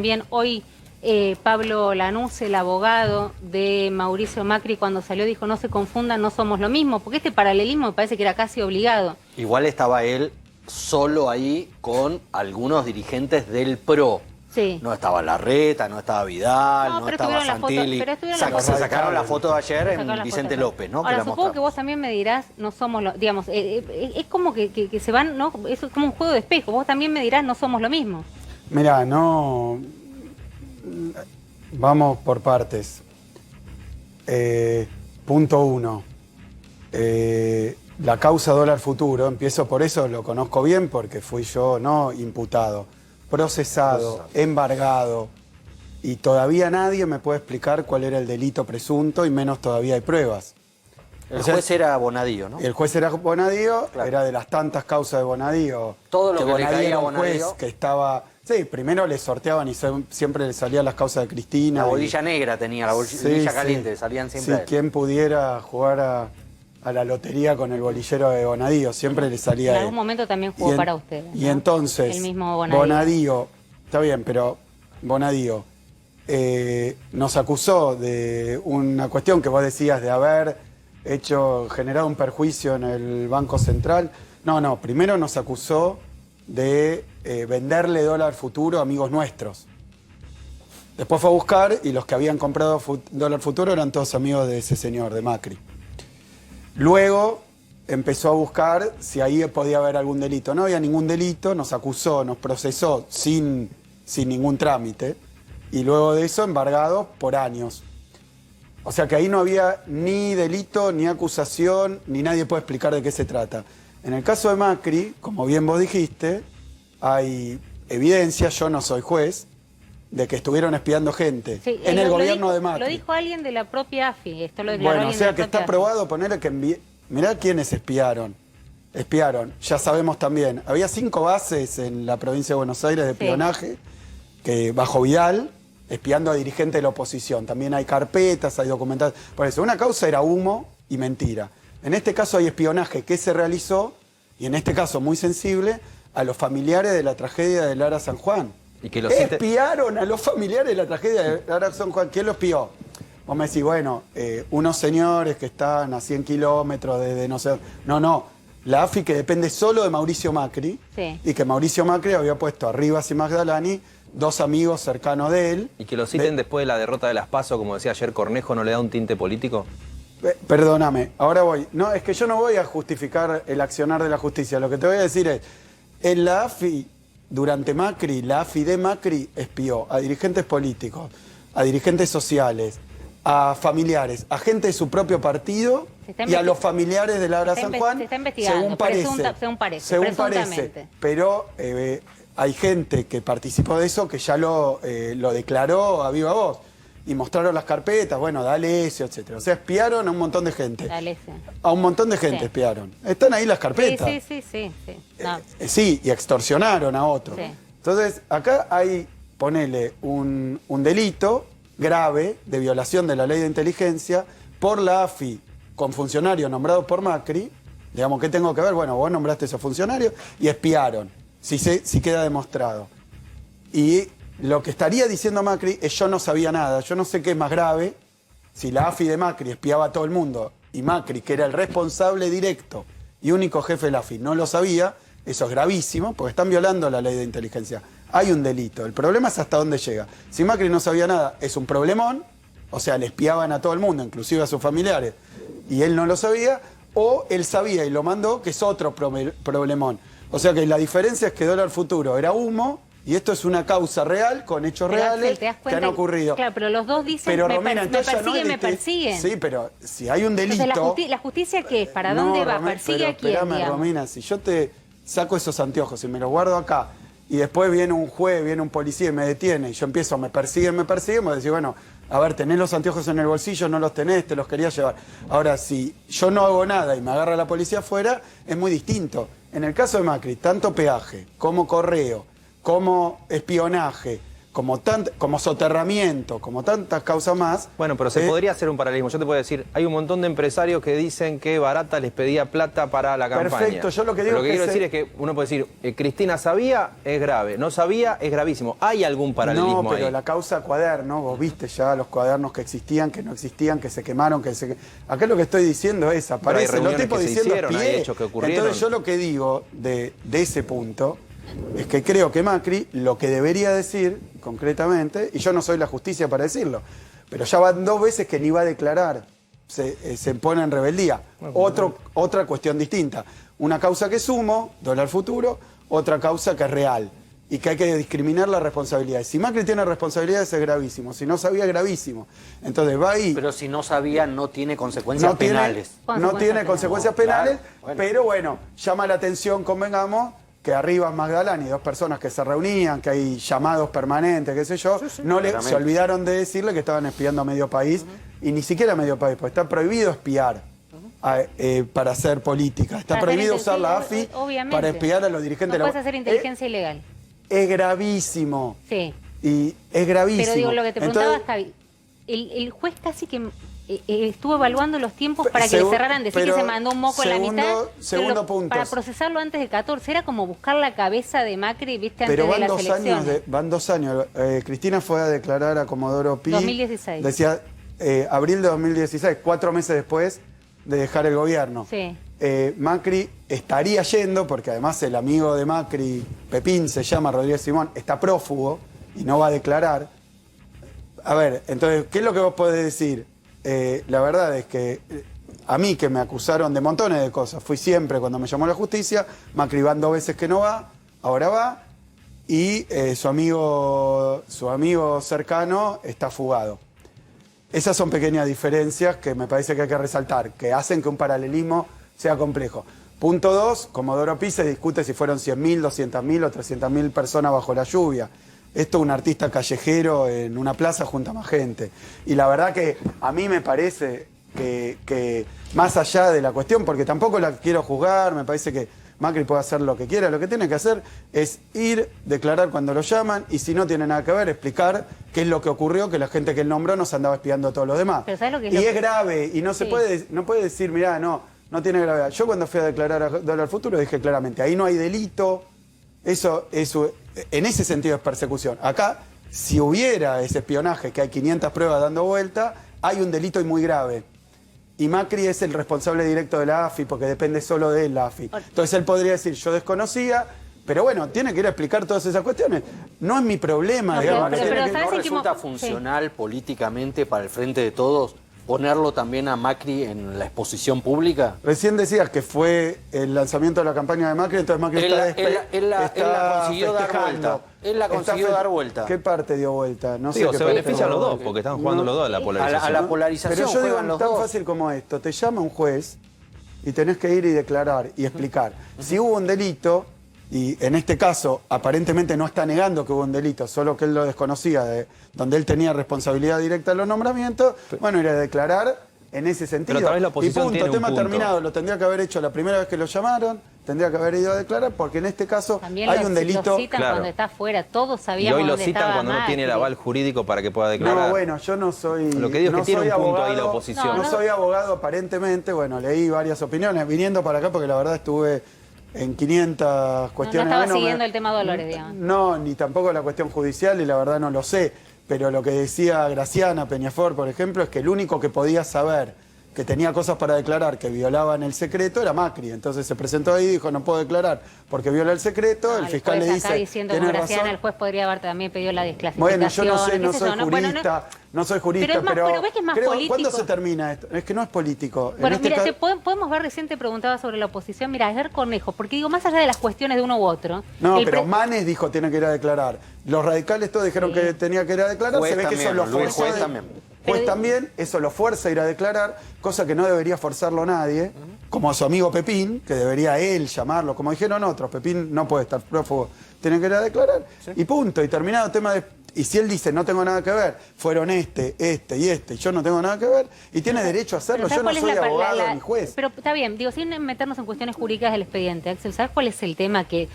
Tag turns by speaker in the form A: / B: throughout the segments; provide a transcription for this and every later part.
A: También hoy Pablo Lanús, el abogado de Mauricio Macri, cuando salió dijo: no se confundan, no somos lo mismo, porque este paralelismo me parece que era casi obligado.
B: Igual estaba él solo ahí con algunos dirigentes del PRO.
A: Sí.
B: No estaba Larreta, no estaba Vidal, no estaba Santilli. Se sacaron la foto de ayer en Vicente López, ¿no?
A: Ahora, supongo que vos también me dirás: no somos lo... Digamos, es como que se van, ¿no? Es como un juego de espejo. Vos también me dirás: no somos lo mismo.
C: Mirá, no... Vamos por partes. Punto 1. La causa dólar futuro, empiezo por eso, lo conozco bien porque fui yo, no imputado, procesado, embargado, y todavía nadie me puede explicar cuál era el delito presunto y menos todavía hay pruebas.
B: El juez era Bonadío, ¿no?
C: El juez era Bonadío,
B: claro.
C: Era de las tantas causas de Bonadío.
B: Todo lo que le caía a
C: un juez
B: Bonadío.
C: que estaba... Sí, primero le sorteaban y siempre le salían las causas de Cristina.
B: La bolilla negra tenía, la bolilla caliente, salían siempre.
C: Sí, quien pudiera jugar a la lotería con el bolillero de Bonadío, siempre le salía.
A: En algún momento también jugó para ustedes, ¿no?
C: Y entonces,
A: el mismo
C: Bonadío, está bien, pero Bonadío nos acusó de una cuestión que vos decías de haber generado un perjuicio en el Banco Central. No, primero nos acusó de venderle dólar futuro a amigos nuestros. Después fue a buscar y los que habían comprado dólar futuro eran todos amigos de ese señor, de Macri. Luego empezó a buscar si ahí podía haber algún delito. No había ningún delito, nos acusó, nos procesó sin ningún trámite y luego de eso embargado por años. O sea que ahí no había ni delito, ni acusación, ni nadie puede explicar de qué se trata. En el caso de Macri, como bien vos dijiste, hay evidencia, yo no soy juez, de que estuvieron espiando gente en el gobierno de Macri.
A: Lo dijo alguien de la propia AFI, esto lo declaró
C: alguien. Bueno, o sea que está probado ponerle que mirá quiénes espiaron. Ya sabemos también, había 5 bases en la provincia de Buenos Aires de espionaje, que bajo Vidal, espiando a dirigentes de la oposición. También hay carpetas, hay documentales. Por eso, una causa era humo y mentira. En este caso hay espionaje que se realizó, y en este caso muy sensible, a los familiares de la tragedia de Lara San Juan.
B: Y que
C: Espiaron a los familiares de la tragedia de Lara San Juan. ¿Quién lo espió? Vos me decís, bueno, unos señores que están a 100 kilómetros de no sé... No, la AFI que depende solo de Mauricio Macri, y que Mauricio Macri había puesto a Rivas y Magdalani, 2 amigos cercanos de él.
D: ¿Y que lo citen después de la derrota de las PASO, como decía ayer Cornejo, no le da un tinte político?
C: Perdóname, ahora voy. No, es que yo no voy a justificar el accionar de la justicia. Lo que te voy a decir es, en la AFI, durante Macri, la AFI de Macri espió a dirigentes políticos, a dirigentes sociales, a familiares, a gente de su propio partido y a los familiares de Lara San Juan,
A: se está investigando,
C: según parece. Pero hay gente que participó de eso que ya lo declaró a viva voz. Y mostraron las carpetas, bueno, D'Alessio, etc. O sea, espiaron a un montón de gente.
A: D'Alessio.
C: A un montón de gente espiaron. Están ahí las carpetas.
A: Sí. No.
C: Sí, y extorsionaron a otros.
A: Sí.
C: Entonces, acá hay, ponele, un delito grave de violación de la ley de inteligencia por la AFI con funcionarios nombrados por Macri. Digamos, ¿qué tengo que ver? Bueno, vos nombraste esos funcionarios y espiaron, si queda demostrado. Y lo que estaría diciendo Macri es: yo no sabía nada, yo no sé qué es más grave, si la AFI de Macri espiaba a todo el mundo y Macri, que era el responsable directo y único jefe de la AFI, no lo sabía. Eso es gravísimo porque están violando la ley de inteligencia. Hay un delito, el problema es hasta dónde llega. Si Macri no sabía nada, es un problemón, o sea, le espiaban a todo el mundo, inclusive a sus familiares, y él no lo sabía, o él sabía y lo mandó, que es otro problemón. O sea que la diferencia es que dólar futuro era humo, y esto es una causa real, con hechos reales que han ocurrido.
A: Claro, pero los dos dicen,
C: pero,
A: me
C: Romina,
A: me persiguen.
C: Sí, pero si hay un delito...
A: Entonces, ¿la justicia qué es? ¿Para dónde va? ¿Persigue a quién?
C: Espérame, Romina, si yo te saco esos anteojos y me los guardo acá, y después viene un juez, viene un policía y me detiene, y yo empiezo, me persiguen, me decís, bueno, a ver, tenés los anteojos en el bolsillo, no los tenés, te los quería llevar. Ahora, si yo no hago nada y me agarra la policía afuera, es muy distinto. En el caso de Macri, tanto peaje, como correo, como espionaje, como soterramiento, como tantas causas más.
D: Bueno, pero se podría hacer un paralelismo. Yo te puedo decir, hay un montón de empresarios que dicen que Barata les pedía plata para la campaña.
C: Perfecto, yo lo que digo
D: pero lo que quiero decir es que uno puede decir, Cristina sabía, es grave, no sabía, es gravísimo. ¿Hay algún paralelismo
C: No, pero
D: ahí?
C: la causa cuaderno, vos viste ya los cuadernos que existían, que no existían, que se quemaron, Acá lo que estoy diciendo es, aparecen los tipos diciendo
D: hay hechos que ocurrieron.
C: Entonces yo lo que digo de ese punto es que creo que Macri lo que debería decir concretamente, y yo no soy la justicia para decirlo, pero ya van 2 veces que ni va a declarar, se pone en rebeldía. Otra cuestión distinta, una causa que es humo, dólar futuro, otra causa que es real y que hay que discriminar las responsabilidades. Si Macri tiene responsabilidades es gravísimo, si no sabía es gravísimo. Entonces va ahí...
B: Pero si no sabía no tiene consecuencias penales.
C: No tiene consecuencias penales,
B: claro, bueno.
C: Pero bueno, llama la atención, convengamos, que arriba Magdalani, 2 personas que se reunían, que hay llamados permanentes, qué sé yo, se olvidaron de decirle que estaban espiando a medio país, y ni siquiera a medio país, porque está prohibido espiar para hacer política. Está prohibido usar la AFI para espiar a los dirigentes.
A: No puedes hacer inteligencia ilegal.
C: Es gravísimo.
A: Sí.
C: Y es gravísimo.
A: Pero digo, lo que te preguntaba, Javi, el juez casi que estuvo evaluando los tiempos para que le cerraran, decir que se mandó un moco en la mitad.
C: Segundo punto.
A: Para procesarlo antes del 14, era como buscar la cabeza de Macri, viste, antes de las elecciones.
C: Van 2 años. Cristina fue a declarar a Comodoro Pi.
A: 2016.
C: Decía, abril de 2016, 4 meses después de dejar el gobierno.
A: Sí.
C: Macri estaría yendo, porque además el amigo de Macri, Pepín, se llama Rodríguez Simón, está prófugo y no va a declarar. A ver, entonces, ¿qué es lo que vos podés decir? La verdad es que a mí, que me acusaron de montones de cosas, fui siempre cuando me llamó la justicia, Macri van 2 veces que no va, ahora va, y su amigo cercano está fugado. Esas son pequeñas diferencias que me parece que hay que resaltar, que hacen que un paralelismo sea complejo. Punto 2, Comodoro Pi se discute si fueron 100.000, 200.000 o 300.000 personas bajo la lluvia. Esto es un artista callejero en una plaza junto a más gente. Y la verdad que a mí me parece que más allá de la cuestión, porque tampoco la quiero juzgar, me parece que Macri puede hacer lo que quiera, lo que tiene que hacer es ir, declarar cuando lo llaman, y si no tiene nada que ver, explicar qué es lo que ocurrió, que la gente que él nombró nos andaba espiando a todos los demás.
A: Pero ¿sabes lo que
C: es grave, y no se puede decir, mirá, no tiene gravedad. Yo cuando fui a declarar a Dólar Futuro dije claramente, ahí no hay delito, eso en ese sentido es persecución. Acá, si hubiera ese espionaje, que hay 500 pruebas dando vuelta, hay un delito y muy grave. Y Macri es el responsable directo de la AFI, porque depende solo de él la AFI. Entonces él podría decir, yo desconocía, pero bueno, tiene que ir a explicar todas esas cuestiones. No es mi problema, digamos.
A: Pero
B: ¿No resulta funcional políticamente para el Frente de Todos ponerlo también a Macri en la exposición pública?
C: Recién decías que fue el lanzamiento de la campaña de Macri, entonces Macri
B: él la consiguió dar vuelta. Él la consiguió dar vuelta.
C: ¿Qué parte dio vuelta? No sé.
D: Se benefician los dos, porque están jugando los dos a la polarización.
B: A la polarización.
C: Pero yo digo, tan fácil como esto, te llama un juez y tenés que ir y declarar y explicar. Si hubo un delito, y en este caso aparentemente no está negando que hubo un delito, solo que él lo desconocía, donde él tenía responsabilidad directa en los nombramientos, bueno, ir a declarar en ese sentido.
D: Pero tal vez la oposición
C: y punto,
D: tiene un
C: tema
D: punto.
C: Terminado, lo tendría que haber hecho la primera vez que lo llamaron, tendría que haber ido a declarar, porque en este caso
A: también
C: hay un delito.
A: Lo citan cuando está afuera, todos
D: Y
A: sabíamos
D: hoy lo
A: dónde
D: citan
A: estaba
D: cuando no tiene el aval jurídico para que pueda declarar.
C: No, bueno, yo no soy.
D: Lo que digo es que tiene un punto
C: abogado,
D: ahí la oposición.
C: No soy abogado aparentemente, bueno, leí varias opiniones, viniendo para acá porque la verdad estuve en 500 cuestiones.
A: No estaba siguiendo el tema Dolores, digamos.
C: No, ni tampoco la cuestión judicial, y la verdad no lo sé. Pero lo que decía Graciana Peñafort, por ejemplo, es que el único que podía saber que tenía cosas para declarar que violaban el secreto era Macri. Entonces se presentó ahí y dijo, no puedo declarar porque viola el secreto. El fiscal le dice,
A: diciendo
C: ¿tenés
A: Graciana,
C: razón?
A: El juez podría haber también pedido la desclasificación.
C: Bueno, yo no sé, no soy jurista, no soy jurista,
A: pero ves que es más político.
C: ¿Cuándo se termina esto? Es que no es político.
A: Bueno, mira, podemos ver, recién te preguntaba sobre la oposición, mira, Edgar Cornejo, porque digo, más allá de las cuestiones de uno u otro.
C: No, pero Manes dijo tiene que ir a declarar. Los radicales todos dijeron que tenía que ir a declarar, se ve que eso lo forzó. Juez también, eso lo fuerza a ir a declarar, cosa que no debería forzarlo nadie, como a su amigo Pepín, que debería él llamarlo, como dijeron otros, Pepín no puede estar prófugo, tiene que ir a declarar, y punto, y terminado el tema de... Y si él dice, no tengo nada que ver, fueron este, y yo no tengo nada que ver, y tiene derecho a hacerlo, yo no soy abogado ni juez.
A: Pero está bien, digo, sin meternos en cuestiones jurídicas del expediente, Axel, ¿sabes cuál es el tema que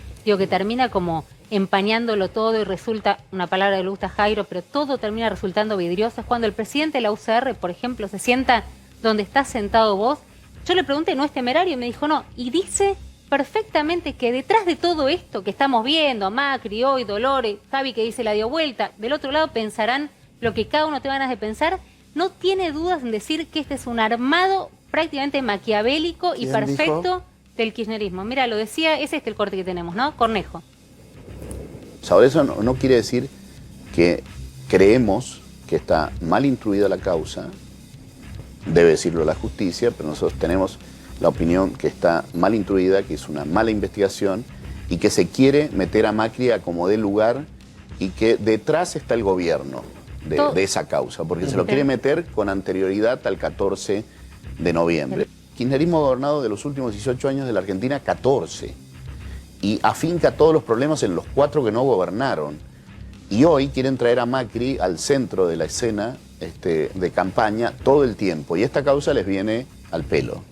A: termina como empañándolo todo y resulta, una palabra que le gusta a Jairo, pero todo termina resultando vidrioso. Es cuando el presidente de la UCR, por ejemplo, se sienta donde estás sentado vos. Yo le pregunté, ¿no es temerario? Y me dijo, no. Y dice perfectamente que detrás de todo esto que estamos viendo, Macri, hoy, Dolores, Javi que dice la dio vuelta, del otro lado pensarán lo que cada uno tenga ganas de pensar, no tiene dudas en decir que este es un armado prácticamente maquiavélico y perfecto dijo? Del kirchnerismo. Mira, lo decía, es el corte que tenemos, ¿no? Cornejo.
E: Ahora, eso no quiere decir que creemos que está mal instruida la causa, debe decirlo la justicia, pero nosotros tenemos la opinión que está mal instruida, que es una mala investigación y que se quiere meter a Macri a como dé lugar y que detrás está el gobierno de esa causa, porque se lo quiere meter con anterioridad al 14 de noviembre. Kirchnerismo ha gobernado de los últimos 18 años de la Argentina 14 y afinca todos los problemas en los 4 que no gobernaron. Y hoy quieren traer a Macri al centro de la escena de campaña todo el tiempo. Y esta causa les viene al pelo.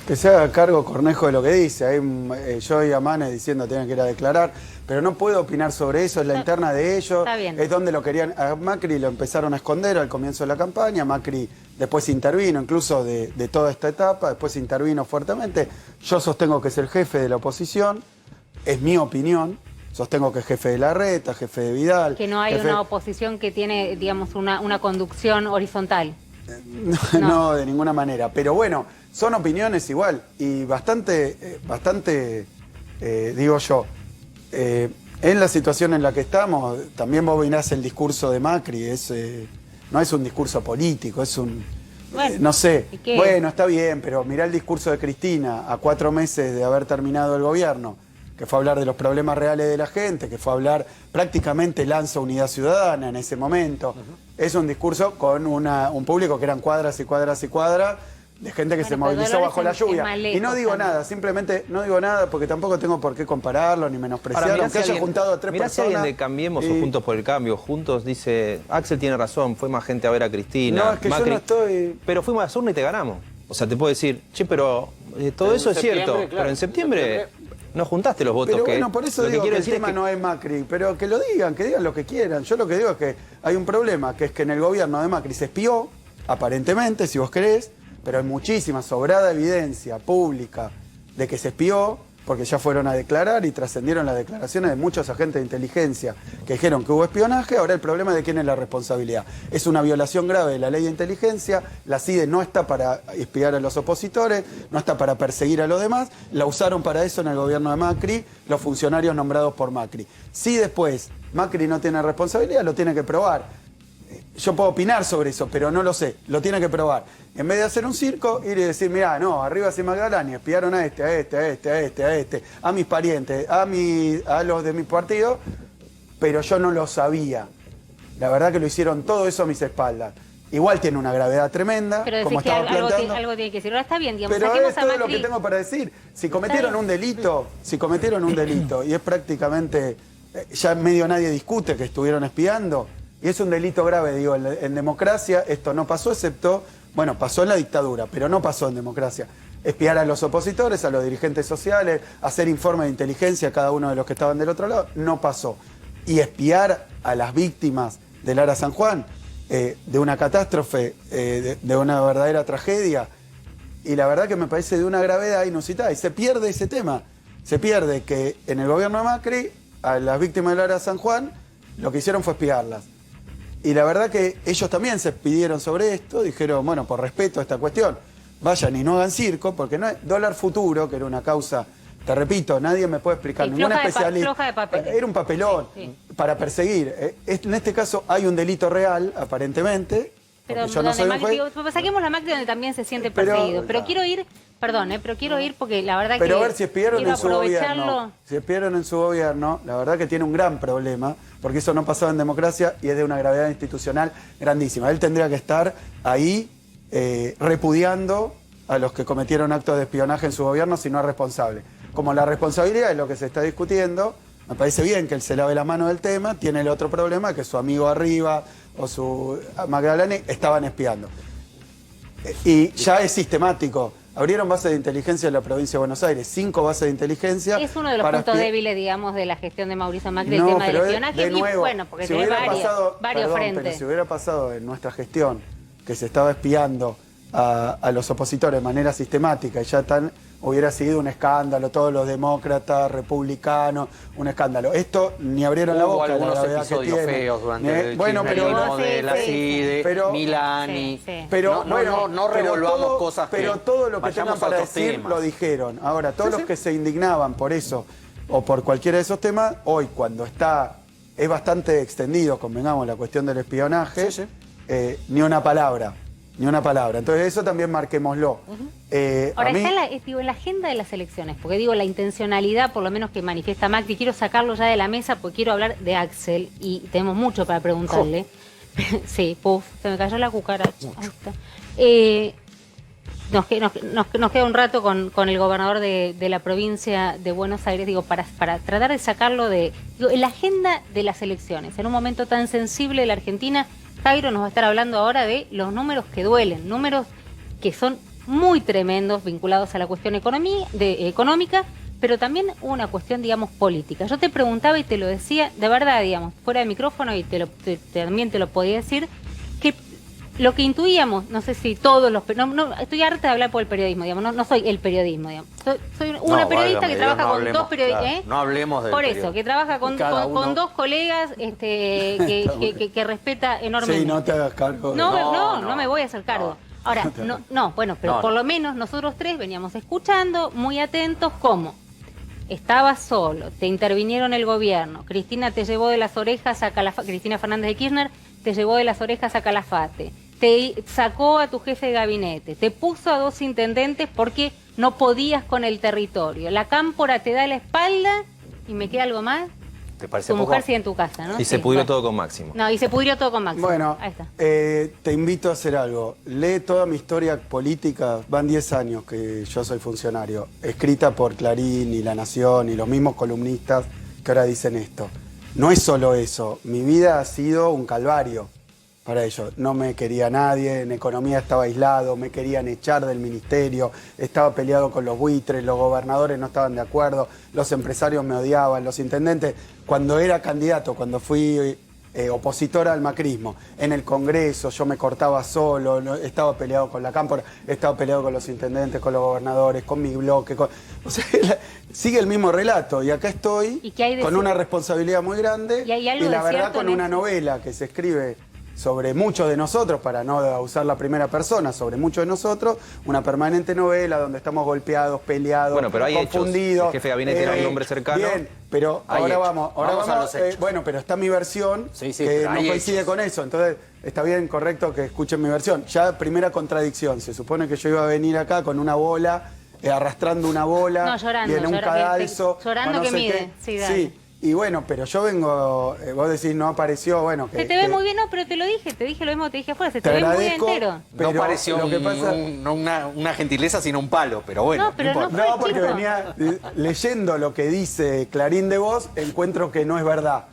C: Que se haga cargo Cornejo de lo que dice. Ahí, yo y Amane diciendo tienen que ir a declarar, pero no puedo opinar sobre eso, es la interna de ellos.
A: Está bien.
C: Es donde lo querían. A Macri lo empezaron a esconder al comienzo de la campaña. Macri después intervino, incluso de toda esta etapa, después intervino fuertemente. Yo sostengo que es el jefe de la oposición, es mi opinión. Sostengo que es jefe de Larreta, jefe de Vidal.
A: Que no hay una oposición que tiene, digamos, una conducción horizontal.
C: No, de ninguna manera. Pero bueno, son opiniones igual y bastante, digo yo, en la situación en la que estamos, también vos mirás el discurso de Macri, no es un discurso político, es un... Bueno, no sé, bueno, está bien, pero mirá el discurso de Cristina a 4 meses de haber terminado el gobierno, que fue a hablar de los problemas reales de la gente, que fue a hablar, prácticamente lanza Unidad Ciudadana en ese momento. Es un discurso con un público que eran cuadras y cuadras y cuadras, de gente que se movilizó bajo la lluvia. Y no digo nada, simplemente no digo nada porque tampoco tengo por qué compararlo ni menospreciarlo, aunque haya juntado a 3 personas.
D: Si alguien de Cambiemos o Juntos por el Cambio, Juntos dice, Axel tiene razón, fue más gente a ver a Cristina,
C: no, es que Macri, yo no estoy...
D: pero fuimos a las urnas y te ganamos. O sea, te puedo decir, che, pero todo eso es cierto, claro, pero en septiembre... No juntaste los votos.
C: Pero bueno, por eso digo que el tema no es Macri, pero que lo digan, que digan lo que quieran. Yo lo que digo es que hay un problema, que es que en el gobierno de Macri se espió, aparentemente, si vos querés, pero hay muchísima, sobrada evidencia pública de que se espió, porque ya fueron a declarar y trascendieron las declaraciones de muchos agentes de inteligencia que dijeron que hubo espionaje. Ahora el problema es de quién es la responsabilidad. Es una violación grave de la ley de inteligencia, la CIDE no está para espiar a los opositores, no está para perseguir a los demás, la usaron para eso en el gobierno de Macri, los funcionarios nombrados por Macri. Si después Macri no tiene responsabilidad, lo tiene que probar. Yo puedo opinar sobre eso, pero no lo sé, lo tiene que probar. En vez de hacer un circo, ir y decir, mirá, no, arriba se Magdalena, espiaron a este, a mis parientes, a los de mi partido, pero yo no lo sabía. La verdad que lo hicieron todo eso a mis espaldas. Igual tiene una gravedad tremenda,
A: pero
C: como estaba planteando.
A: Algo tiene que decir. Ahora está bien, digamos,
C: pero es todo lo que tengo para decir. Si cometieron un delito, y es prácticamente, ya medio nadie discute que estuvieron espiando, y es un delito grave, digo, en democracia esto no pasó, excepto, bueno, pasó en la dictadura, pero no pasó en democracia. Espiar a los opositores, a los dirigentes sociales, hacer informes de inteligencia a cada uno de los que estaban del otro lado, no pasó. Y espiar a las víctimas del Ara San Juan, de una catástrofe, de una verdadera tragedia, y la verdad que me parece de una gravedad inusitada, y se pierde ese tema. Se pierde que en el gobierno de Macri, a las víctimas del Ara San Juan, lo que hicieron fue espiarlas. Y la verdad que ellos también se pidieron sobre esto, dijeron, bueno, por respeto a esta cuestión, vayan y no hagan circo, porque no es dólar futuro, que era una causa, te repito, nadie me puede explicar, sí, ningún especialista. Era un papelón para perseguir. En este caso hay un delito real, aparentemente.
A: Pero yo no soy saquemos la Macri donde también se siente perseguido. Pero quiero ir, perdón, pero quiero ir porque la verdad
C: pero a ver si espieron en su gobierno. Si espieron en su gobierno, la verdad que tiene un gran problema, porque eso no pasaba en democracia y es de una gravedad institucional grandísima. Él tendría que estar ahí repudiando a los que cometieron actos de espionaje en su gobierno si no es responsable. Como la responsabilidad es lo que se está discutiendo, me parece bien que él se lave la mano del tema, tiene el otro problema que su amigo arriba o su Magdalena estaban espiando. Y ya es sistemático. Abrieron bases de inteligencia en la provincia de Buenos Aires, 5 bases de inteligencia.
A: Es uno de los puntos débiles, digamos, de la gestión de Mauricio Macri, el
C: No,
A: tema del
C: pero
A: espionaje.
C: de nuevo,
A: Y bueno, porque
C: si
A: tenés
C: hubiera pasado,
A: varios
C: perdón,
A: frentes.
C: pero si hubiera pasado en nuestra gestión que se estaba espiando a los opositores de manera sistemática y ya hubiera seguido un escándalo, todos los demócratas, republicanos, un escándalo. Esto ni abrieron la boca.
B: Algunos
C: la
B: episodios feos durante el
C: bueno, pero
B: de la CIDE, Milani.
C: Pero
B: no revolvamos cosas que
C: pero todo lo que tengan para decir
B: temas.
C: lo dijeron. Ahora, todos los que se indignaban por eso o por cualquiera de esos temas, hoy cuando es bastante extendido, convengamos, la cuestión del espionaje, ni una palabra. Ni una palabra. Entonces eso también marquémoslo.
A: Ahora, está en la agenda de las elecciones, porque digo, la intencionalidad, por lo menos que manifiesta Macri, quiero sacarlo ya de la mesa porque quiero hablar de Axel y tenemos mucho para preguntarle. Sí, se me cayó la cucaracha. Ahí está. Nos queda un rato con el gobernador de la provincia de Buenos Aires, digo, para tratar de sacarlo en la agenda de las elecciones, en un momento tan sensible de la Argentina. Jairo nos va a estar hablando ahora de los números que duelen, números que son muy tremendos vinculados a la cuestión económica, pero también una cuestión, digamos, política. Yo te preguntaba y te lo decía, de verdad, digamos, fuera de micrófono, y también te lo podía decir, que lo que intuíamos, no sé si todos los... estoy harta de hablar por el periodismo, digamos, no soy el periodismo, digamos. Soy una periodista que trabaja con dos periodistas.
B: Claro, no hablemos del
A: Por eso,
B: periodismo.
A: que trabaja con dos colegas que respeta enormemente.
C: Sí, no te hagas cargo.
A: No me voy a hacer cargo. Ahora, bueno, pero por lo menos nosotros tres veníamos escuchando, muy atentos, cómo estabas solo, te intervinieron el gobierno, Cristina te llevó de las orejas a Calafate, Cristina Fernández de Kirchner te llevó de las orejas a Calafate, te sacó a tu jefe de gabinete, te puso a 2 intendentes porque no podías con el territorio, la cámpora te da la espalda y me queda algo más.
B: ¿Te parece
A: tu
B: poco?
A: mujer sigue en tu casa, ¿no?
D: Y se pudrió todo con Máximo.
A: No, y se pudrió todo con Máximo.
C: Bueno,
A: ahí está.
C: Te invito a hacer algo. Lee toda mi historia política, van 10 años que yo soy funcionario, escrita por Clarín y La Nación y los mismos columnistas que ahora dicen esto. No es solo eso, mi vida ha sido un calvario para ellos. No me quería nadie, en economía estaba aislado, me querían echar del ministerio, estaba peleado con los buitres, los gobernadores no estaban de acuerdo, los empresarios me odiaban, los intendentes. Cuando era candidato, cuando fui opositora al macrismo, en el Congreso yo me cortaba solo, estaba peleado con la cámpora, estaba peleado con los intendentes, con los gobernadores, con mi bloque. O sea, sigue el mismo relato y acá estoy con una responsabilidad muy grande y la verdad con una novela que se escribe sobre muchos de nosotros, para no usar la primera persona, sobre muchos de nosotros, una permanente novela donde estamos golpeados, peleados,
D: pero hay
C: confundidos.
D: El jefe de gabinete era un hombre cercano.
C: Bien, pero ahora vamos
B: a los hechos.
C: bueno, pero está mi versión, que no coincide con eso, entonces está bien, correcto que escuchen mi versión. Ya primera contradicción, se supone que yo iba a venir acá con una bola, arrastrando una bola,
A: llorando,
C: y en un cadalso.
A: Llorando
C: no
A: que
C: sé
A: mide,
C: sí. Y bueno, pero yo vengo, vos decís, no apareció, bueno...
A: Se te ve muy bien, no, pero te dije lo mismo que te dije afuera, se te ve muy entero.
B: No pareció una gentileza, sino un palo, pero bueno,
A: no importa.
C: No, porque venía leyendo lo que dice Clarín de Vos, encuentro que no es verdad,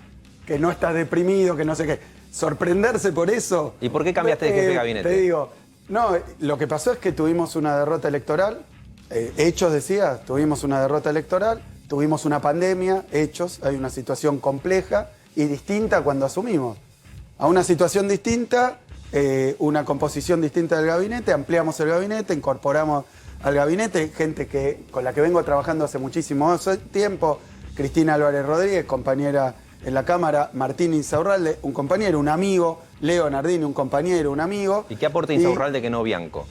C: que no estás deprimido, que no sé qué. Sorprenderse por eso...
D: ¿Y por qué cambiaste de jefe de gabinete?
C: Te digo, no, lo que pasó es que tuvimos una derrota electoral, hechos decía, tuvimos una derrota electoral, tuvimos una pandemia, hechos, hay una situación compleja y distinta cuando asumimos. A una situación distinta, una composición distinta del gabinete, ampliamos el gabinete, incorporamos al gabinete gente con la que vengo trabajando hace muchísimo tiempo, Cristina Álvarez Rodríguez, compañera en la Cámara, Martín Insaurralde, un compañero, un amigo, Leo Nardini, un compañero, un amigo.
D: ¿Y qué aporta Insaurralde que no Bianco?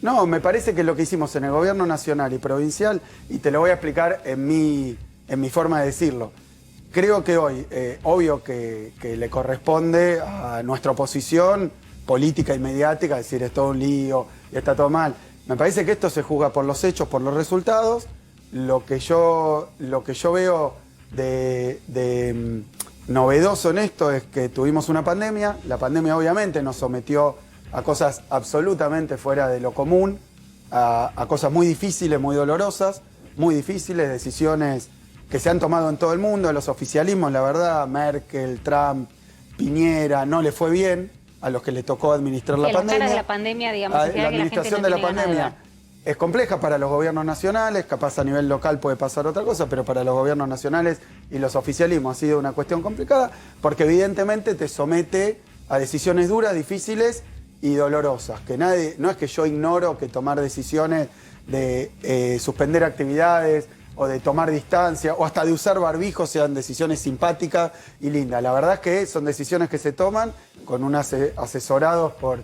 C: No, me parece que lo que hicimos en el gobierno nacional y provincial, y te lo voy a explicar en mi forma de decirlo. Creo que hoy, obvio que le corresponde a nuestra oposición política y mediática decir es todo un lío y está todo mal. Me parece que esto se juzga por los hechos, por los resultados. Lo que yo veo de novedoso en esto es que tuvimos una pandemia. La pandemia obviamente nos sometió a cosas absolutamente fuera de lo común, a cosas muy difíciles, muy dolorosas, muy difíciles, decisiones que se han tomado en todo el mundo, los oficialismos, la verdad, Merkel, Trump, Piñera, no le fue bien a los que le tocó administrar la pandemia.
A: De la pandemia, digamos,
C: la administración de la pandemia. es compleja para los gobiernos nacionales, capaz a nivel local puede pasar otra cosa, pero para los gobiernos nacionales y los oficialismos ha sido una cuestión complicada, porque evidentemente te somete a decisiones duras, difíciles y dolorosas. Que nadie, no es que yo ignoro que tomar decisiones de suspender actividades o de tomar distancia o hasta de usar barbijos sean decisiones simpáticas y lindas. La verdad es que son decisiones que se toman con unos asesorados por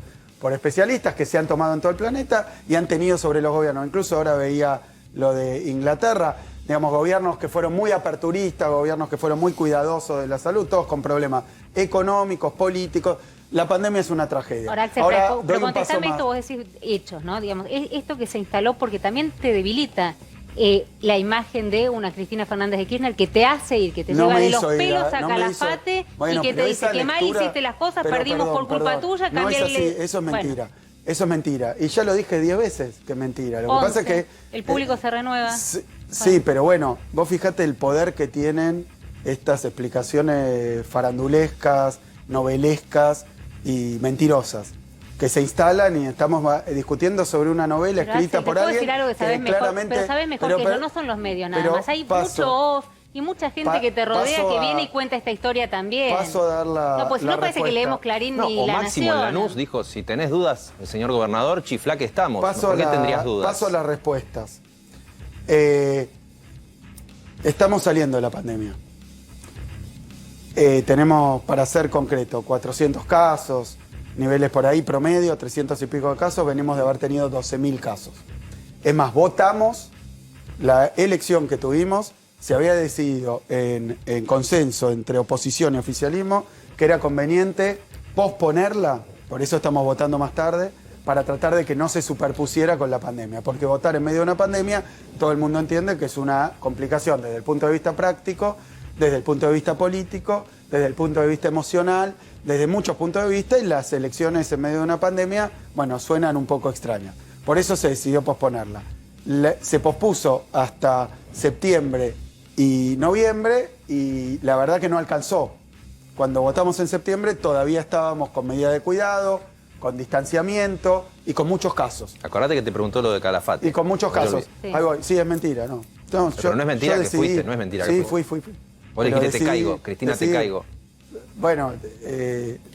C: especialistas que se han tomado en todo el planeta y han tenido sobre los gobiernos. Incluso ahora veía lo de Inglaterra, digamos, gobiernos que fueron muy aperturistas, gobiernos que fueron muy cuidadosos de la salud, todos con problemas económicos, políticos. La pandemia es una tragedia.
A: Ahora, pero contestame esto, vos decís hechos, ¿no? Digamos, esto que se instaló porque también te debilita la imagen de una Cristina Fernández de Kirchner que te hace ir, que te lleva de los pelos a Calafate y que te dice que mal hiciste las cosas, perdimos por culpa tuya,
C: cambiarle... eso es mentira. Bueno. Eso es mentira. Y ya lo dije 10 veces que es mentira. Lo que pasa es que...
A: El público se renueva.
C: Sí, pero bueno, vos fijate el poder que tienen estas explicaciones farandulescas, novelescas y mentirosas, que se instalan y estamos discutiendo sobre una novela escrita por alguien
A: decir algo que sabés mejor,
C: claramente...
A: Pero sabés mejor que yo, no son los medios nada más. Hay mucho off y mucha gente que te rodea que viene y cuenta esta historia también.
C: Paso a dar la
A: No, pues no parece que leemos Clarín ni La
D: Máximo
A: Nación.
D: Lanús dijo, si tenés dudas, el señor gobernador, chiflá que estamos. ¿Por qué tendrías dudas?
C: Paso a las respuestas. Estamos saliendo de la pandemia. Tenemos, para ser concreto, 400 casos, niveles por ahí promedio, 300 y pico de casos, venimos de haber tenido 12.000 casos. Es más, votamos, la elección que tuvimos, se había decidido en consenso entre oposición y oficialismo que era conveniente posponerla, por eso estamos votando más tarde, para tratar de que no se superpusiera con la pandemia, porque votar en medio de una pandemia, todo el mundo entiende que es una complicación desde el punto de vista práctico, desde el punto de vista político, desde el punto de vista emocional, desde muchos puntos de vista, y las elecciones en medio de una pandemia, bueno, suenan un poco extrañas. Por eso se decidió posponerla. Se pospuso hasta septiembre y noviembre y la verdad que no alcanzó. Cuando votamos en septiembre todavía estábamos con medidas de cuidado, con distanciamiento y con muchos casos.
D: Acordate que te preguntó lo de Calafate.
C: Y con muchos casos.
A: Sí.
C: Ahí voy. Sí, es mentira, ¿no?
D: Pero no es mentira que fuiste, no es mentira que
C: fui.
D: Vos le dijiste te caigo, Cristina, te caigo.
C: Bueno,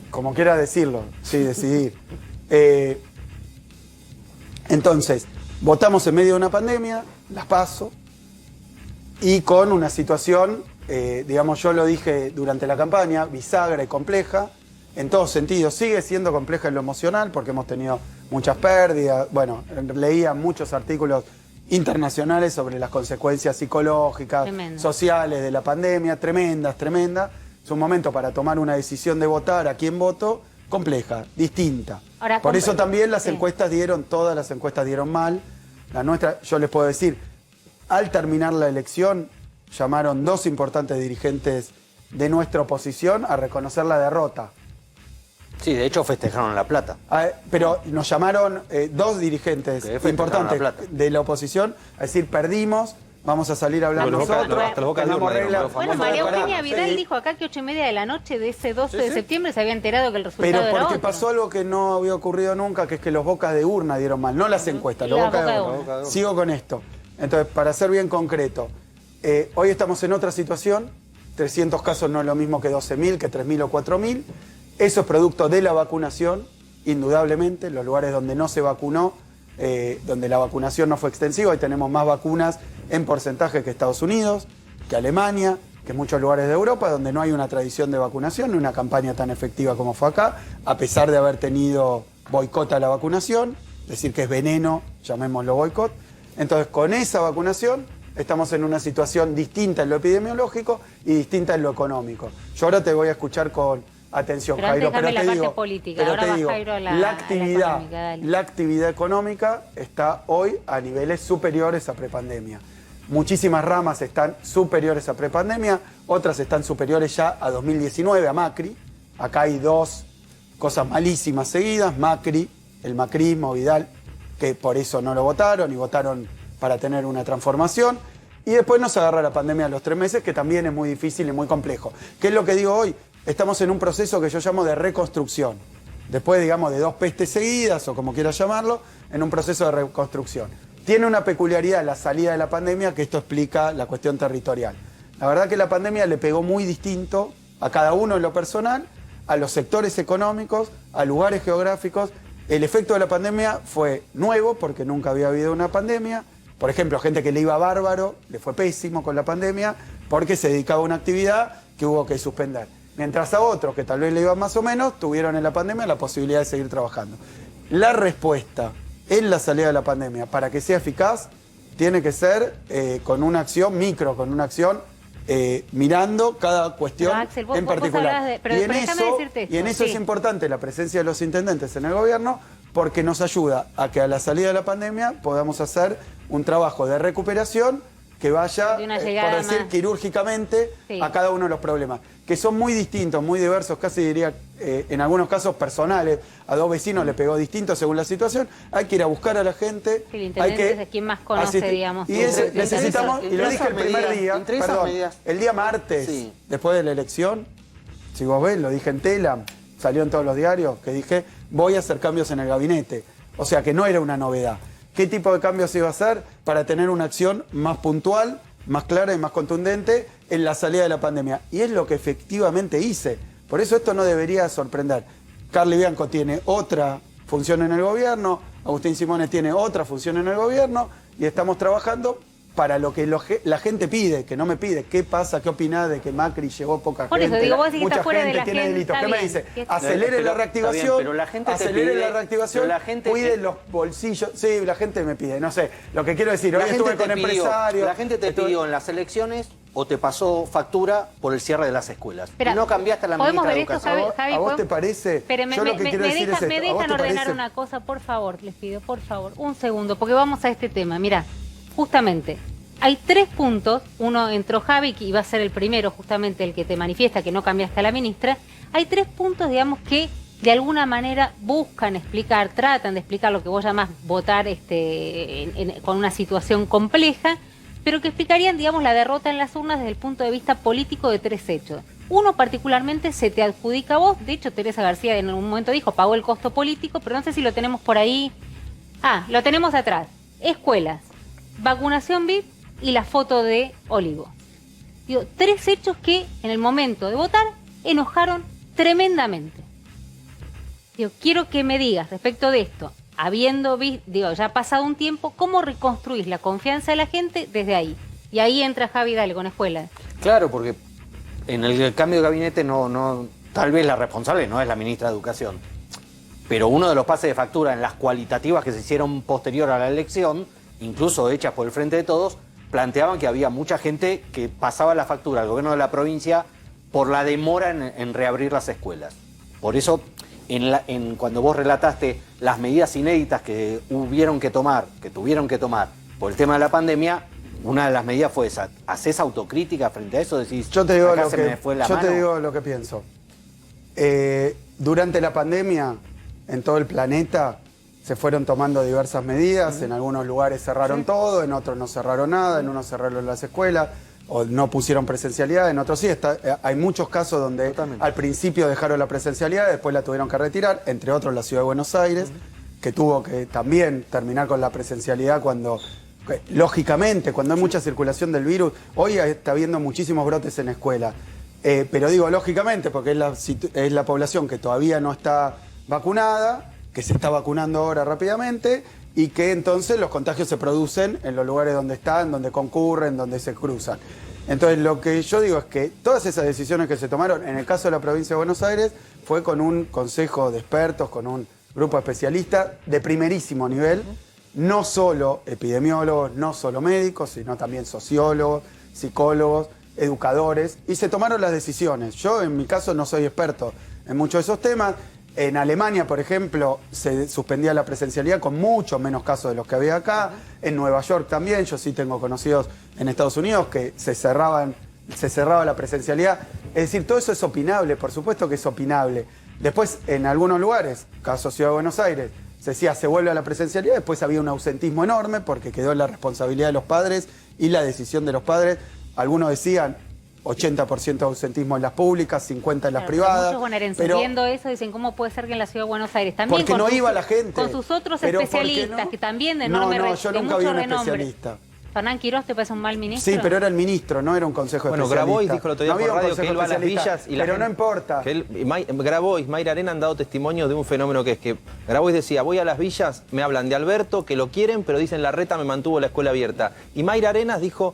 C: como quiera decirlo, sí, decidir. Entonces, votamos en medio de una pandemia, las PASO, y con una situación, digamos, yo lo dije durante la campaña, bisagra y compleja, en todos sentidos. Sigue siendo compleja en lo emocional, porque hemos tenido muchas pérdidas. Bueno, leía muchos artículos internacionales sobre las consecuencias psicológicas, sociales de la pandemia, tremendas. Es un momento para tomar una decisión de votar a quién voto, compleja, distinta. Ahora, por eso también las encuestas todas las encuestas dieron mal. La nuestra, yo les puedo decir, al terminar la elección, llamaron 2 importantes dirigentes de nuestra oposición a reconocer la derrota.
B: Sí, de hecho festejaron en La Plata.
C: Pero nos llamaron 2 dirigentes importantes de la oposición a decir, perdimos, vamos a salir a hablar nosotros.
A: Bueno, María Eugenia Vidal dijo acá que 8:30 de la noche de ese 12 de septiembre se había enterado que el resultado era otro.
C: Pero porque pasó algo que no había ocurrido nunca, que es que los bocas de urna dieron mal, no las encuestas, los bocas de urna. Sigo con esto. Entonces, para ser bien concreto, hoy estamos en otra situación, 300 casos no es lo mismo que 12.000, que 3.000 o 4.000. Eso es producto de la vacunación, indudablemente, los lugares donde no se vacunó, donde la vacunación no fue extensiva, hoy tenemos más vacunas en porcentaje que Estados Unidos, que Alemania, que muchos lugares de Europa, donde no hay una tradición de vacunación, ni una campaña tan efectiva como fue acá, a pesar de haber tenido boicot a la vacunación, es decir, que es veneno, llamémoslo boicot. Entonces, con esa vacunación estamos en una situación distinta en lo epidemiológico y distinta en lo económico. Yo ahora te voy a escuchar con atención, Jairo, pero te digo, la actividad económica está hoy a niveles superiores a prepandemia. Muchísimas ramas están superiores a prepandemia, otras están superiores ya a 2019, a Macri. Acá hay 2 cosas malísimas seguidas, Macri, el macrismo, Vidal, que por eso no lo votaron y votaron para tener una transformación. Y después nos agarra la pandemia a los 3 meses, que también es muy difícil y muy complejo. ¿Qué es lo que digo hoy? Estamos en un proceso que yo llamo de reconstrucción. Después, digamos, de 2 pestes seguidas, o como quieras llamarlo, en un proceso de reconstrucción. Tiene una peculiaridad la salida de la pandemia, que esto explica la cuestión territorial. La verdad que la pandemia le pegó muy distinto a cada uno en lo personal, a los sectores económicos, a lugares geográficos. El efecto de la pandemia fue nuevo, porque nunca había habido una pandemia. Por ejemplo, gente que le iba bárbaro, le fue pésimo con la pandemia, porque se dedicaba a una actividad que hubo que suspender. Mientras a otros, que tal vez le iban más o menos, tuvieron en la pandemia la posibilidad de seguir trabajando. La respuesta en la salida de la pandemia, para que sea eficaz, tiene que ser con una acción micro, con una acción mirando cada cuestión
A: Axel,
C: en particular.
A: Y
C: en eso es importante la presencia de los intendentes en el gobierno, porque nos ayuda a que a la salida de la pandemia podamos hacer un trabajo de recuperación que vaya, por decir, quirúrgicamente a cada uno de los problemas, que son muy distintos, muy diversos, casi diría, en algunos casos personales. A dos vecinos le pegó distinto según la situación. Hay que ir a buscar a la gente.
A: Sí, el intendente es quien más conoce, digamos.
C: Y necesitamos, y lo dije el primer día, perdón, el día martes, después de la elección, si vos ves, lo dije en Telam, salió en todos los diarios, que dije, voy a hacer cambios en el gabinete. O sea que no era una novedad. ¿Qué tipo de cambios iba a hacer para tener una acción más puntual, más clara y más contundente en la salida de la pandemia? Y es lo que efectivamente hice. Por eso esto no debería sorprender. Carly Bianco tiene otra función en el gobierno, Agustín Simone tiene otra función en el gobierno, y estamos trabajando para lo que la gente pide, que no me pide. ¿Qué pasa? ¿Qué opinás de que Macri llevó poca gente?
A: Por eso digo, vos decís que
C: mucha
A: está fuera
C: gente
A: de la
C: tiene
A: gente.
C: delitos. ¿Qué me dice? Acelere la reactivación, acelere la reactivación, cuide los bolsillos. Sí, la gente me pide, no sé. Lo que quiero decir, hoy estuve con empresarios.
B: La gente te pidió en las elecciones o te pasó factura por el cierre de las escuelas.
A: Espera,
B: y no cambiaste a la ministra de Educación.
C: ¿A vos te parece?
A: Yo lo que quiero decir es esto. Me dejan ordenar una cosa, por favor, les pido, por favor. Un segundo, porque vamos a este tema. Mirá, justamente, hay 3 puntos. Uno entró Javi, que iba a ser el primero, justamente el que te manifiesta que no cambiaste a la ministra. Hay 3 puntos, digamos, que de alguna manera buscan explicar, tratan de explicar lo que vos llamás votar con una situación compleja, pero que explicarían, digamos, la derrota en las urnas desde el punto de vista político de 3 hechos. Uno particularmente se te adjudica a vos. De hecho, Teresa García en un momento dijo, pagó el costo político, pero no sé si lo tenemos por ahí. Lo tenemos atrás. Escuelas, vacunación VIP y la foto de Olivo. Digo, 3 hechos que en el momento de votar enojaron tremendamente. Digo, quiero que me digas respecto de esto, habiendo visto, ya ha pasado un tiempo, ¿cómo reconstruís la confianza de la gente desde ahí? Y ahí entra Javi, dale, con escuelas.
B: Claro, porque en el cambio de gabinete tal vez la responsable no es la ministra de Educación, pero uno de los pases de factura en las cualitativas que se hicieron posterior a la elección, incluso hechas por el Frente de Todos, planteaban que había mucha gente que pasaba la factura al gobierno de la provincia por la demora en reabrir las escuelas. Por eso, cuando vos relataste las medidas inéditas que tuvieron que tomar por el tema de la pandemia, una de las medidas fue esa. ¿Hacés autocrítica frente a eso? Decís,
C: yo te digo lo que pienso. Durante la pandemia, en todo el planeta, se fueron tomando diversas medidas. En algunos lugares cerraron todo, en otros no cerraron nada, en unos cerraron las escuelas, o no pusieron presencialidad, en otros sí. Hay muchos casos donde al principio dejaron la presencialidad, después la tuvieron que retirar, entre otros la Ciudad de Buenos Aires, que tuvo que también terminar con la presencialidad cuando, lógicamente, cuando hay mucha circulación del virus. Hoy está habiendo muchísimos brotes en escuela, pero digo lógicamente porque es la población que todavía no está vacunada, que se está vacunando ahora rápidamente, y que entonces los contagios se producen en los lugares donde están, donde concurren, donde se cruzan. Entonces lo que yo digo es que todas esas decisiones que se tomaron, en el caso de la provincia de Buenos Aires, fue con un consejo de expertos, con un grupo de especialistas de primerísimo nivel, no solo epidemiólogos, no solo médicos, sino también sociólogos, psicólogos, educadores, y se tomaron las decisiones. Yo en mi caso no soy experto en muchos de esos temas. En Alemania, por ejemplo, se suspendía la presencialidad con mucho menos casos de los que había acá. En Nueva York también, yo sí tengo conocidos en Estados Unidos que se cerraba la presencialidad. Es decir, todo eso es opinable, por supuesto que es opinable. Después, en algunos lugares, caso Ciudad de Buenos Aires, se decía se vuelve a la presencialidad, después había un ausentismo enorme porque quedó la responsabilidad de los padres y la decisión de los padres. Algunos decían, 80% de ausentismo en las públicas, 50% en las
A: Claro,
C: privadas.
A: muchos bonaerenses
C: pero-
A: viendo eso dicen, ¿cómo puede ser que en la ciudad de Buenos Aires también
C: porque no
A: sus-
C: iba la gente.
A: con sus otros
C: Pero ¿por qué
A: especialistas,
C: no?
A: que también de
C: No,
A: enorme
C: no,
A: re-
C: yo
A: de
C: nunca vi
A: mucho
C: un
A: renombre?
C: especialista.
A: ¿Fernán Quirós te parece un mal ministro?
C: Sí, pero era el ministro, no era un consejo
D: Bueno,
C: especialista.
D: Grabois dijo el otro día
C: No
D: por
C: había un
D: radio que
C: consejo
D: él va a las
C: especialista,
D: villas y la
C: pero
D: gente-
C: no importa.
D: Que Grabois, Mayra Arena han dado testimonio de un fenómeno que es que Grabois decía, voy a las villas, me hablan de Alberto, que lo quieren, pero dicen Larreta me mantuvo la escuela abierta. Y Mayra Arenas dijo,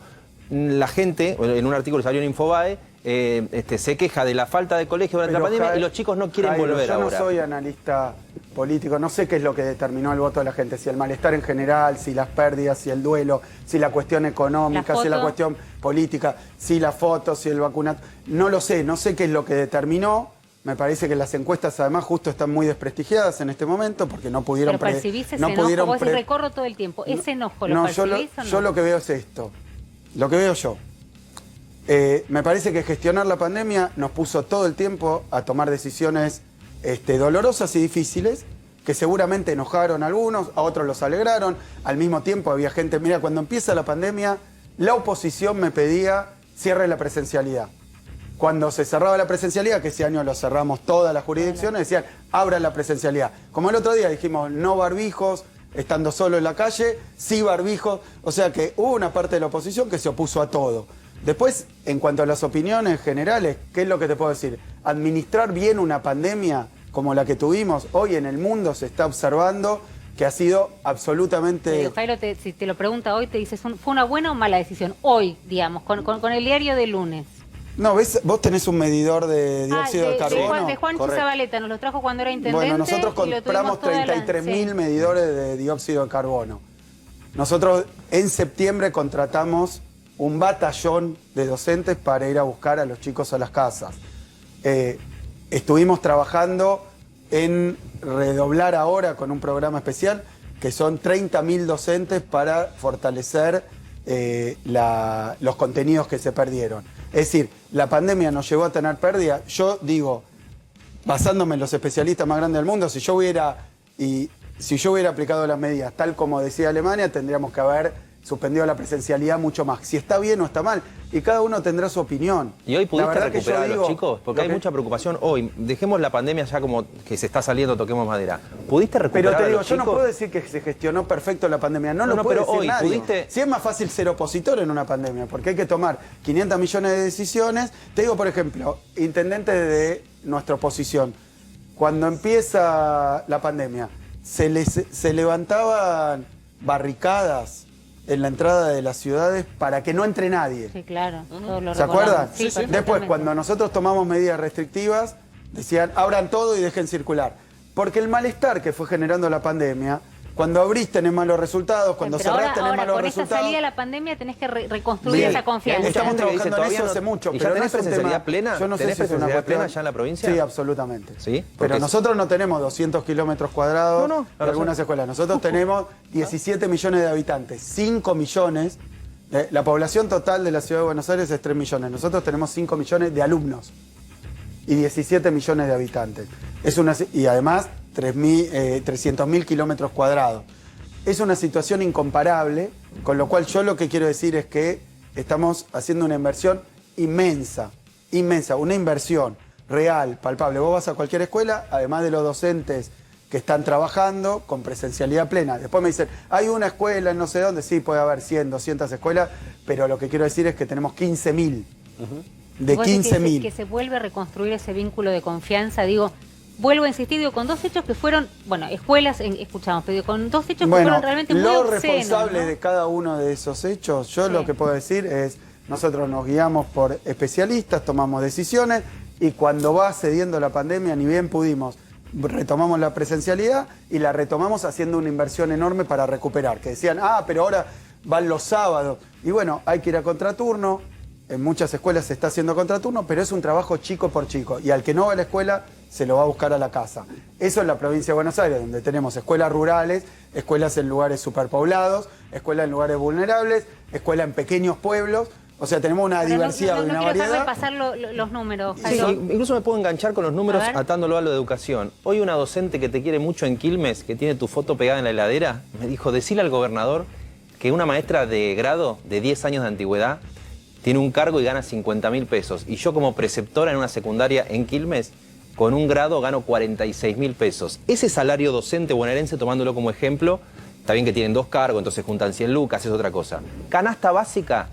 D: la gente, en un artículo que salió en Infobae, se queja de la falta de colegio durante la
C: Pero,
D: pandemia y
C: Jairo,
D: los chicos no quieren
C: Jairo,
D: volver
C: yo
D: ahora.
C: no soy analista político, no sé qué es lo que determinó el voto de la gente, si el malestar en general, si las pérdidas, si el duelo, si la cuestión económica,
A: La
C: si la
A: foto.
C: cuestión política, si la foto, si el vacunato. No lo sé, no sé qué es lo que determinó. Me parece que las encuestas además justo están muy desprestigiadas en este momento porque no pudieron
A: Pero percibís ese
C: no
A: enojo,
C: pudieron
A: vos decís, recorro todo el tiempo. ¿Ese enojo lo
C: no, yo
A: percibís o no?
C: yo lo que veo es esto. Lo que veo yo. Me parece que gestionar la pandemia nos puso todo el tiempo a tomar decisiones dolorosas y difíciles, que seguramente enojaron a algunos, a otros los alegraron. Al mismo tiempo había gente, mira, cuando empieza la pandemia, la oposición me pedía cierre la presencialidad. Cuando se cerraba la presencialidad, que ese año lo cerramos todas las jurisdicciones, decían, abra la presencialidad. Como el otro día dijimos, no barbijos, estando solo en la calle, sí barbijos. O sea que hubo una parte de la oposición que se opuso a todo. Después, en cuanto a las opiniones generales, ¿qué es lo que te puedo decir? Administrar bien una pandemia como la que tuvimos hoy en el mundo se está observando que ha sido absolutamente...
A: Jairo, si te lo pregunta hoy, te dices, ¿fue una buena o mala decisión? Hoy, digamos, con el diario de lunes.
C: No, ¿ves? Vos tenés un medidor de dióxido de carbono.
A: De Juan
B: Correcto.
A: Zabaleta, nos lo trajo cuando era intendente.
C: Bueno, nosotros
A: y lo
C: compramos
A: tuvimos toda la-
C: 33.000
A: sí.
C: medidores de dióxido de carbono. Nosotros en septiembre contratamos un batallón de docentes para ir a buscar a los chicos a las casas. Estuvimos trabajando en redoblar ahora con un programa especial que son 30.000 docentes para fortalecer los contenidos que se perdieron. Es decir, la pandemia nos llevó a tener pérdida. Yo digo, basándome en los especialistas más grandes del mundo, si yo hubiera aplicado las medidas tal como decía Alemania, tendríamos que haber suspendido la presencialidad mucho más. Si está bien o está mal, y cada uno tendrá su opinión.
D: ¿Y hoy
C: La
D: pudiste
C: verdad que yo
D: recuperar a los
C: digo,
D: chicos? Porque
C: lo
D: hay
C: que-
D: mucha preocupación hoy. Dejemos la pandemia ya como que se está saliendo, toquemos madera. ¿Pudiste recuperar
C: Pero te
D: a
C: digo,
D: los
C: yo no
D: chicos?
C: puedo decir que se gestionó perfecto la pandemia. No,
D: No,
C: lo
D: no,
C: puede
D: pero
C: decir
D: hoy,
C: nadie.
D: ¿pudiste?
C: Si es más fácil ser opositor en una pandemia, porque hay que tomar 500 millones de decisiones. Te digo, por ejemplo, intendentes de nuestra oposición, cuando empieza la pandemia, se levantaban barricadas en la entrada de las ciudades para que no entre nadie.
A: Sí, claro. todos lo
C: ¿Se
A: recordamos.
C: acuerdan?
A: Sí,
C: Después,
A: perfectamente.
C: cuando nosotros tomamos medidas restrictivas, decían, abran todo y dejen circular. Porque el malestar que fue generando la pandemia, cuando abrís tenés malos resultados, cuando
A: Pero
C: cerrás
A: ahora,
C: tenés malos
A: con esta
C: resultados.
A: salida de la pandemia tenés que reconstruir
C: Bien.
A: esa
D: Hay
A: confianza.
D: mucha
C: Estamos
D: gente que dice,
C: trabajando en
D: todavía
C: eso
D: no-
C: hace mucho.
D: ¿Y ya
C: pero
D: tenés
C: no es un
D: presencialidad
C: tema-
D: plena?
C: Yo no sé
D: ¿Tenés
C: si es una
D: presencialidad
C: cuestión-
D: plena ya en la provincia?
C: Sí, absolutamente.
D: ¿Sí?
C: Pero
D: Porque-
C: nosotros no tenemos 200 kilómetros cuadrados
D: No, no,
C: de
D: no lo
C: algunas
D: sé.
C: escuelas. Nosotros tenemos 17 millones de habitantes, 5 millones. La población total de la ciudad de Buenos Aires es 3 millones. Nosotros tenemos 5 millones de alumnos y 17 millones de habitantes. Y además 300.000 kilómetros cuadrados. Es una situación incomparable, con lo cual yo lo que quiero decir es que estamos haciendo una inversión inmensa, una inversión real, palpable. Vos vas a cualquier escuela, además de los docentes que están trabajando con presencialidad plena. Después me dicen, hay una escuela en no sé dónde, sí, puede haber 100, 200 escuelas, pero lo que quiero decir es que tenemos 15.000. De
A: Vos decís
C: 15.000.
A: que se vuelve a reconstruir ese vínculo de confianza. Digo, vuelvo a insistir, digo, con dos hechos que fueron, bueno, escuelas, escuchamos, pero digo, con dos hechos que fueron realmente muy
C: los
A: obscenos,
C: responsables
A: ¿no?
C: de cada uno de esos hechos, yo
A: Sí.
C: lo que puedo decir es, nosotros nos guiamos por especialistas, tomamos decisiones y cuando va cediendo la pandemia, ni bien pudimos, retomamos la presencialidad y la retomamos haciendo una inversión enorme para recuperar. Que decían, pero ahora van los sábados. Y bueno, hay que ir a contraturno. En muchas escuelas se está haciendo contraturno, pero es un trabajo chico por chico. Y al que no va a la escuela, se lo va a buscar a la casa. Eso en la provincia de Buenos Aires, donde tenemos escuelas rurales, escuelas en lugares superpoblados, escuelas en lugares vulnerables, escuelas en pequeños pueblos. O sea, tenemos una
A: Pero
C: diversidad y
A: no
C: una
A: quiero dejar de
C: variedad.
A: pasar los números,
D: Sí,
A: Jairo.
D: incluso me puedo enganchar con los números
A: A ver.
D: atándolo a lo de educación. Hoy una docente que te quiere mucho en Quilmes, que tiene tu foto pegada en la heladera, me dijo, decile al gobernador que una maestra de grado de 10 años de antigüedad tiene un cargo y gana 50.000 pesos. Y yo como preceptora en una secundaria en Quilmes, con un grado gano 46.000 pesos. Ese salario docente bonaerense, tomándolo como ejemplo, está bien que tienen 2 cargos, entonces juntan 100 lucas, es otra cosa. Canasta básica,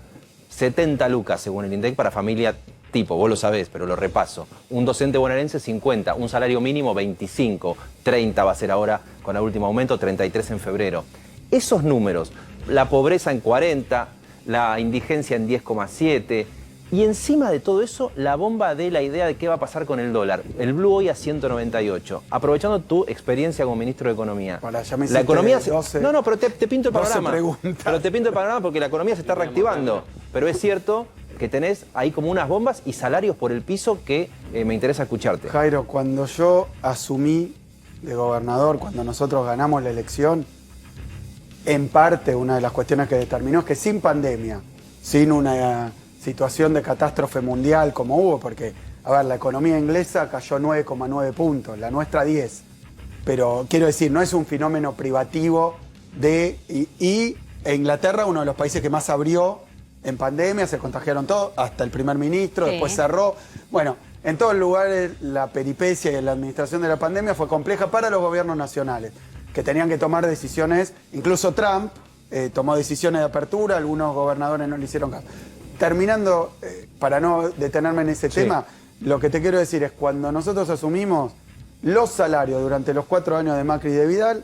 D: 70 lucas según el INDEC para familia tipo, vos lo sabés, pero lo repaso. Un docente bonaerense 50, un salario mínimo 25, 30 va a ser ahora con el último aumento, 33 en febrero. Esos números, la pobreza en 40, la indigencia en 10,7 y encima de todo eso la bomba de la idea de qué va a pasar con el dólar. El blue hoy a 198. Aprovechando tu experiencia como ministro de Economía.
C: Ahora, ya me
D: la economía
C: 12,
D: no, pero te pinto el panorama.
C: Preguntas.
D: Pero te pinto el panorama porque la economía se está reactivando. Pero es cierto que tenés ahí como unas bombas y salarios por el piso que me interesa escucharte.
C: Jairo, cuando yo asumí de gobernador, cuando nosotros ganamos la elección, en parte una de las cuestiones que determinó es que sin pandemia, sin una situación de catástrofe mundial como hubo, porque, a ver, la economía inglesa cayó 9,9 puntos, la nuestra 10. Pero quiero decir, no es un fenómeno privativo y Inglaterra, uno de los países que más abrió en pandemia, se contagiaron todos, hasta el primer ministro,
A: Sí.
C: después cerró. Bueno, en todos lugares la peripecia y la administración de la pandemia fue compleja para los gobiernos nacionales, que tenían que tomar decisiones, incluso Trump tomó decisiones de apertura, algunos gobernadores no le hicieron caso. Terminando, para no detenerme en ese tema, lo que te quiero decir es, cuando nosotros asumimos, los salarios durante los 4 años de Macri y de Vidal,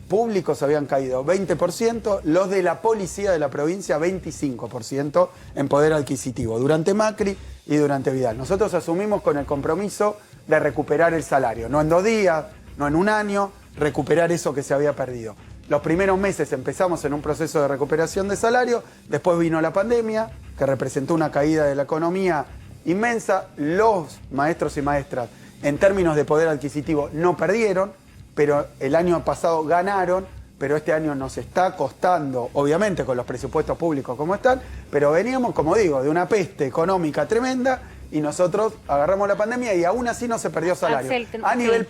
C: públicos habían caído 20%, los de la policía de la provincia 25% en poder adquisitivo, durante Macri y durante Vidal. Nosotros asumimos con el compromiso de recuperar el salario, no en 2 días, no en un año, recuperar eso que se había perdido. Los primeros meses empezamos en un proceso de recuperación de salario, después vino la pandemia, que representó una caída de la economía inmensa. Los maestros y maestras, en términos de poder adquisitivo, no perdieron, pero el año pasado ganaron, pero este año nos está costando, obviamente con los presupuestos públicos como están, pero veníamos, como digo, de una peste económica tremenda y nosotros agarramos la pandemia y aún así no se perdió salario. A nivel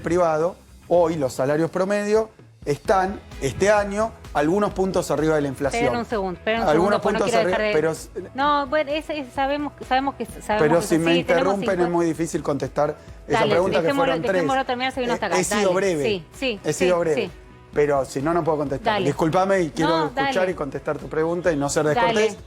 C: privado, hoy los salarios promedio están, este año, algunos puntos arriba de la inflación.
A: Esperen un segundo,
C: algunos
A: porque no
C: puntos
A: quiero
C: arriba,
A: dejar de... No, bueno, sabemos que
C: pero
A: que
C: si me
A: sí,
C: interrumpen es muy difícil contestar esa
A: Dale,
C: pregunta, que fueron 3.
A: Dejémoslo terminar, si no hasta acá.
C: He sido
A: Dale,
C: breve.
A: He sido breve.
C: Pero si no, no puedo contestar.
A: Dale.
C: Discúlpame y quiero escuchar
A: dale.
C: y contestar tu pregunta y no ser descortés.
A: Dale.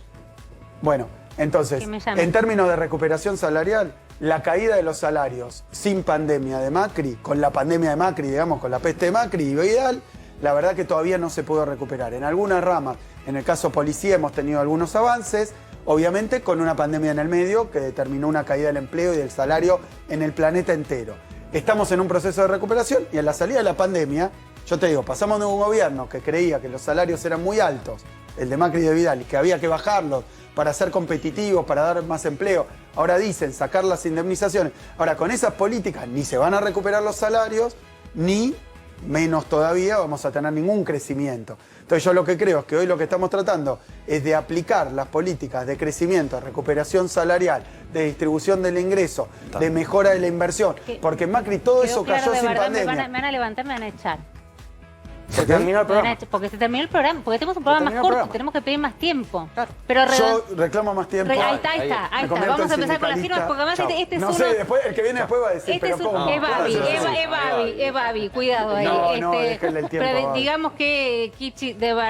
C: Bueno, entonces,
A: Que me llame.
C: en términos de recuperación salarial, la caída de los salarios sin pandemia de Macri, con la pandemia de Macri, digamos, con la peste de Macri y Vidal, la verdad que todavía no se pudo recuperar. En algunas ramas, en el caso policía, hemos tenido algunos avances, obviamente con una pandemia en el medio que determinó una caída del empleo y del salario en el planeta entero. Estamos en un proceso de recuperación y en la salida de la pandemia, yo te digo, pasamos de un gobierno que creía que los salarios eran muy altos, el de Macri y de Vidal, y que había que bajarlos para ser competitivos, para dar más empleo. Ahora dicen sacar las indemnizaciones. Ahora, con esas políticas ni se van a recuperar los salarios, ni menos todavía vamos a tener ningún crecimiento. Entonces yo lo que creo es que hoy lo que estamos tratando es de aplicar las políticas de crecimiento, de recuperación salarial, de distribución del ingreso, de mejora de la inversión. Porque Macri todo eso cayó sin pandemia.
A: Me van a levantar, me van a echar.
B: Se terminó el programa.
A: Porque se terminó el programa, porque tenemos un programa más corto, tenemos que pedir más tiempo.
B: Claro.
A: Pero
C: Yo reclamo más tiempo.
A: ahí está. Vamos a empezar con las firmas, porque además este es
C: no
A: uno...
C: sé, después, el que viene después va a decir,
A: Este
C: pero
A: es
C: ¿cómo?
A: es Babi, cuidado ahí.
C: No, déjenle el tiempo a Babi.
A: Pero digamos que Kichi, de verdad.